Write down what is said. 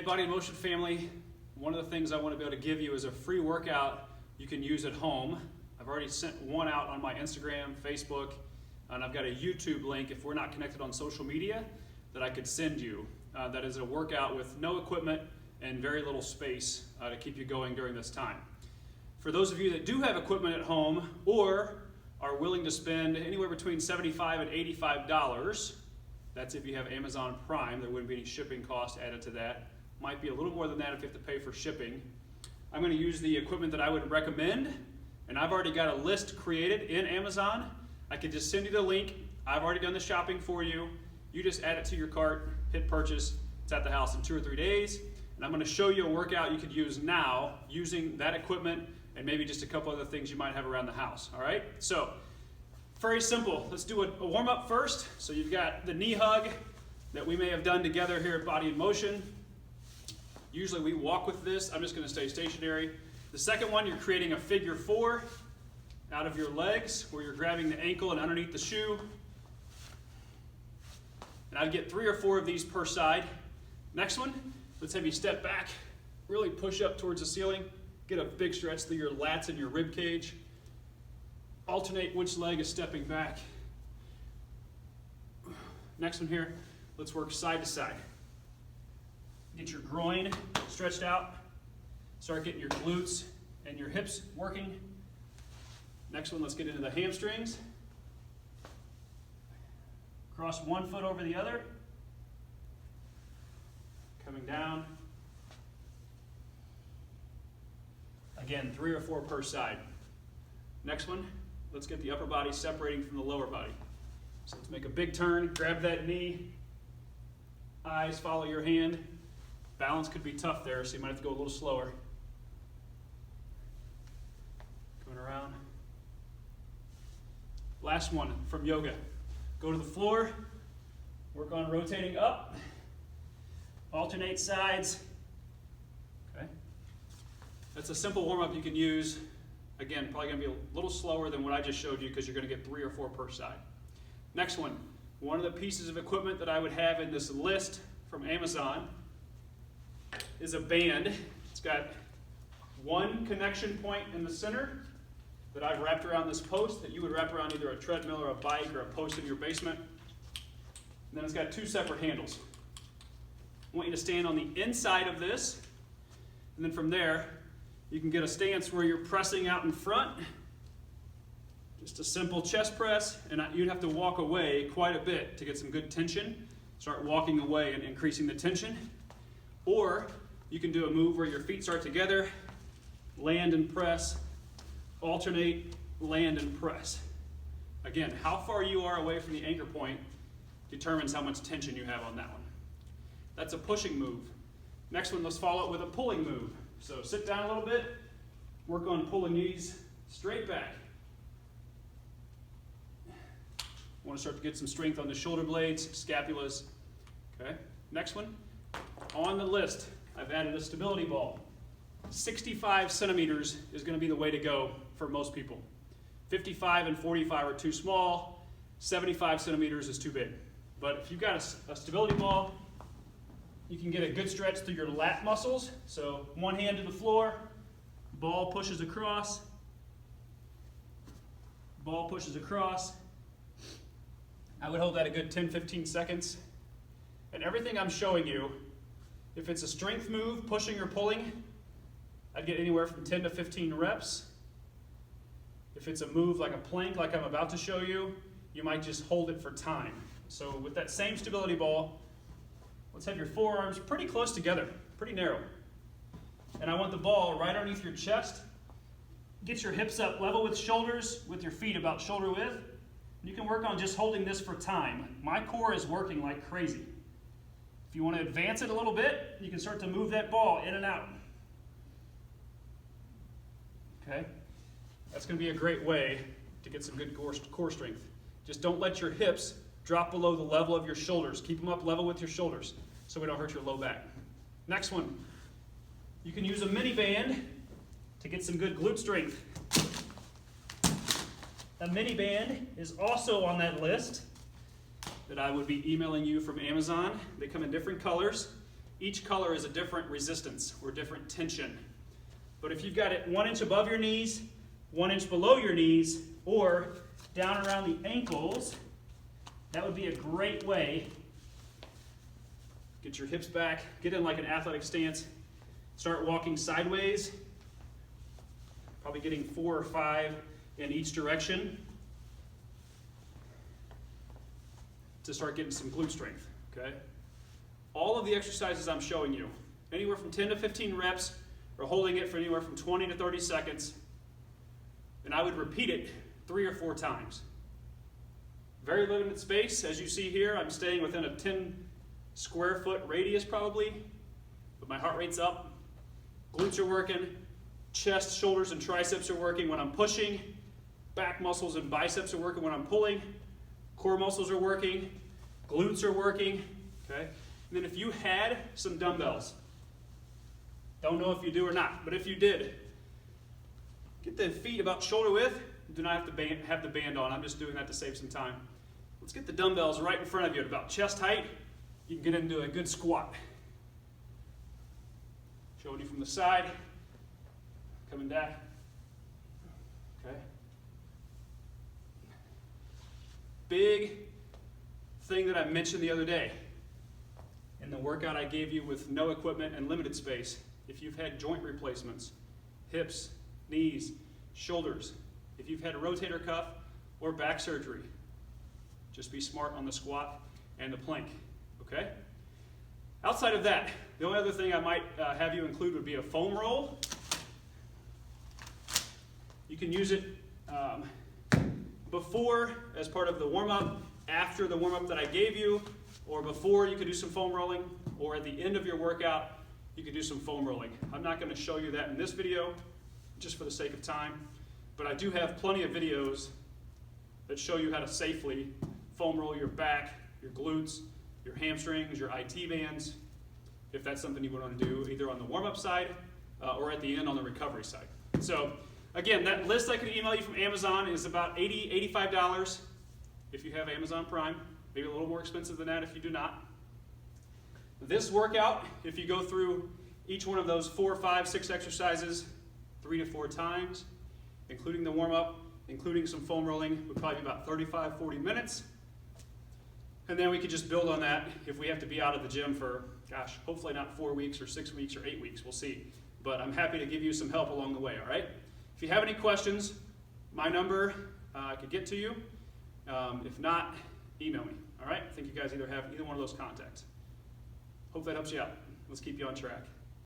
Hey, Body in Motion family, one of the things I want to be able to give you is a free workout you can use at home. I've already sent one out on my Instagram, Facebook, and I've got a YouTube link if we're not connected on social media that I could send you. That is a workout with no equipment and very little space to keep you going during this time. For those of you that do have equipment at home or are willing to spend anywhere between $75 and $85, that's if you have Amazon Prime, there wouldn't be any shipping cost added to that. Might be a little more than that if you have to pay for shipping. I'm going to use the equipment that I would recommend, and I've already got a list created in Amazon. I could just send you the link. I've already done the shopping for you. You just add it to your cart, hit purchase. It's at the house in 2 or 3 days. And I'm going to show you a workout you could use now using that equipment and maybe just a couple other things you might have around the house. All right? So, very simple. Let's do a warm-up first. So you've got the knee hug that we may have done together here at Body in Motion. Usually we walk with this. I'm just going to stay stationary. The second one, you're creating a figure 4 out of your legs where you're grabbing the ankle and underneath the shoe. And I'd get 3 or 4 of these per side. Next one, let's have you step back, really push up towards the ceiling, get a big stretch through your lats and your rib cage. Alternate which leg is stepping back. Next one here, let's work side to side. Get your groin stretched out. Start getting your glutes and your hips working. Next one, let's get into the hamstrings. Cross one foot over the other. Coming down. Again, 3 or 4 per side. Next one, let's get the upper body separating from the lower body. So let's make a big turn, grab that knee, eyes follow your hand. Balance could be tough there, so you might have to go a little slower. Coming around. Last one from yoga. Go to the floor, work on rotating up, alternate sides. Okay. That's a simple warm-up you can use. Again, probably going to be a little slower than what I just showed you because you're going to get 3 or 4 per side. Next one of the pieces of equipment that I would have in this list from Amazon is a band. It's got one connection point in the center that I've wrapped around this post that you would wrap around either a treadmill or a bike or a post in your basement. And then it's got 2 separate handles. I want you to stand on the inside of this, and then from there you can get a stance where you're pressing out in front. Just a simple chest press, and you'd have to walk away quite a bit to get some good tension. Start walking away and increasing the tension. Or you can do a move where your feet start together, land and press, alternate, land and press. Again, how far you are away from the anchor point determines how much tension you have on that one. That's a pushing move. Next one, let's follow it with a pulling move. So sit down a little bit, work on pulling knees straight back. Want to start to get some strength on the shoulder blades, scapulas. Okay. Next one, on the list, I've added a stability ball. 65 centimeters is going to be the way to go for most people. 55 and 45 are too small. 75 centimeters is too big. But if you've got a stability ball, you can get a good stretch through your lat muscles. So one hand to the floor, ball pushes across, ball pushes across. I would hold that a good 10-15 seconds. And everything I'm showing you, if it's a strength move, pushing or pulling, I'd get anywhere from 10 to 15 reps. If it's a move like a plank, like I'm about to show you, you might just hold it for time. So with that same stability ball, let's have your forearms pretty close together, pretty narrow. And I want the ball right underneath your chest. Get your hips up level with shoulders, with your feet about shoulder width. You can work on just holding this for time. My core is working like crazy. If you want to advance it a little bit, you can start to move that ball in and out. Okay? That's going to be a great way to get some good core strength. Just don't let your hips drop below the level of your shoulders. Keep them up level with your shoulders so we don't hurt your low back. Next one. You can use a mini band to get some good glute strength. A mini band is also on that list that I would be emailing you from Amazon. They come in different colors. each color is a different resistance or different tension. But if you've got it 1 inch above your knees, 1 inch below your knees, or down around the ankles, that would be a great way. Get your hips back, get in like an athletic stance, start walking sideways, probably getting 4 or 5 in each direction to start getting some glute strength, okay? All of the exercises I'm showing you, anywhere from 10 to 15 reps, or holding it for anywhere from 20 to 30 seconds, and I would repeat it 3 or 4 times. Very limited space, as you see here. I'm staying within a 10 square foot radius probably, but my heart rate's up, glutes are working, chest, shoulders, and triceps are working when I'm pushing, back muscles and biceps are working when I'm pulling, core muscles are working, glutes are working, okay? And then if you had some dumbbells, don't know if you do or not, but if you did, get the feet about shoulder width. Do not have to have the band on. I'm just doing that to save some time. Let's get the dumbbells right in front of you at about chest height. You can get into a good squat. Showing you from the side, coming back. Okay. Big thing that I mentioned the other day in the workout I gave you with no equipment and limited space. If you've had joint replacements, hips, knees, shoulders, if you've had a rotator cuff or back surgery, just be smart on the squat and the plank, okay? Outside of that, the only other thing I might have you include would be a foam roll. You can use it before as part of the warm-up, after the warm-up that I gave you, or before you could do some foam rolling, or at the end of your workout, you could do some foam rolling. I'm not going to show you that in this video, just for the sake of time, but I do have plenty of videos that show you how to safely foam roll your back, your glutes, your hamstrings, your IT bands, if that's something you would want to do, either on the warm-up side or at the end on the recovery side. So again, that list I can email you from Amazon is about $80, $85 if you have Amazon Prime, maybe a little more expensive than that if you do not. This workout, if you go through each one of those 4, 5, 6 exercises 3 to 4 times, including the warm-up, including some foam rolling, would probably be about 35, 40 minutes. And then we could just build on that if we have to be out of the gym for, gosh, hopefully not 4 weeks or 6 weeks or 8 weeks, we'll see. But I'm happy to give you some help along the way, all right? If you have any questions, my number, I could get to you. If not, email me, all right? I think you guys either have either one of those contacts. Hope that helps you out. Let's keep you on track.